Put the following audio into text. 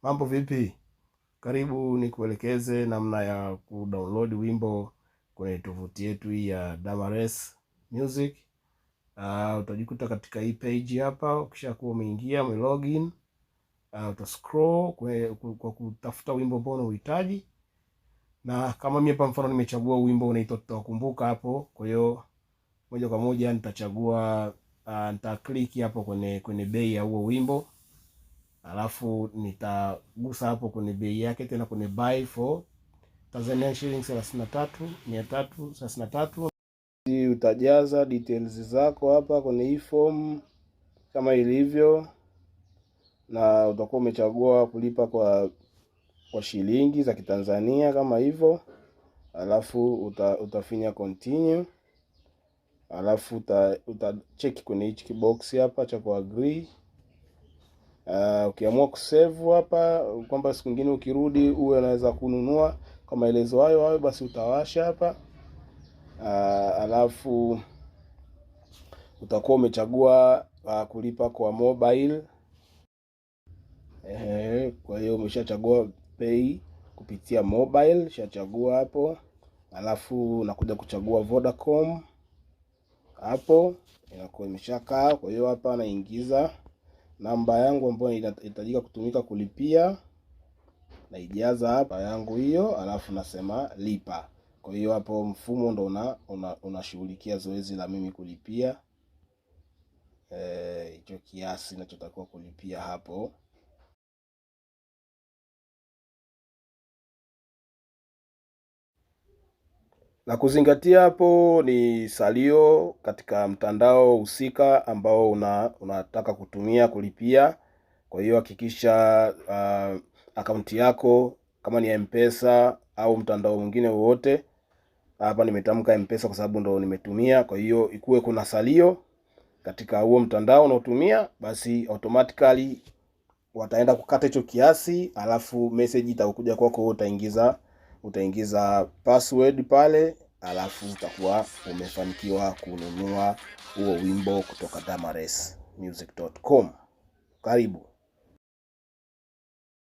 Mambo vipi? Karibu nikuelekeze namna ya kudownload wimbo kwenye tovuti yetu hii ya Damaresi Music. Utajikuta katika hii page hapa. Ukishakuwa umeingia login, utascroll kwa kutafuta wimbo ambao unahitaji. Na kama mimi hapa mfano nimechagua wimbo unaitwa Tutakumbuka hapo. Kwa hiyo moja kwa moja nitachagua, nitaclick hapo kwenye bei ya huo wimbo. Alafu nitagusa hapo kwenye bei yake, tena kwenye buy for Tanzania shillings 33,333. Utajaza details zako hapa kwenye hii form kama ilivyo, na utakuwa umechagua kulipa kwa shilingi za Kitanzania kama hivyo. Alafu utafinya continue. Alafu check kwenye hichi kibox hapa cha kuagree. Ukiamua kusave hapa kwamba siku nyingine ukirudi uwe unaweza kununua kwa maelezo hayo, basi utawasha hapa. Alafu utakuwa umechagua kulipa kwa mobile. Kwa hiyo umeshachagua pay kupitia mobile, shachagua hapo. Alafu unakuja kuchagua Vodacom hapo, inakuwa imeshakaa. Kwa hiyo hapa naingiza namba yangu ambayo inahitajika kutumika kulipia, naijaza hapa yangu hiyo, alafu nasema lipa. Kwa hiyo hapo mfumo ndo unashughulikia zoezi la mimi kulipia hicho kiasi ninachotakiwa kulipia hapo. La kuzingatia hapo ni salio katika mtandao husika ambao unataka kutumia kulipia. Kwa hiyo hakikisha akaunti yako kama ni M-Pesa au mtandao mwingine wowote. Hapa nimetamka M-Pesa kwa sababu ndo nimetumia. Kwa hiyo ikuwe kuna salio katika huo mtandao unaotumia, basi automatically wataenda kukata hicho kiasi. Alafu message itakuja kwako, utaingiza password pale, alafu utakuwa umefanikiwa kununua huo wimbo kutoka damaresimusic.com. Karibu.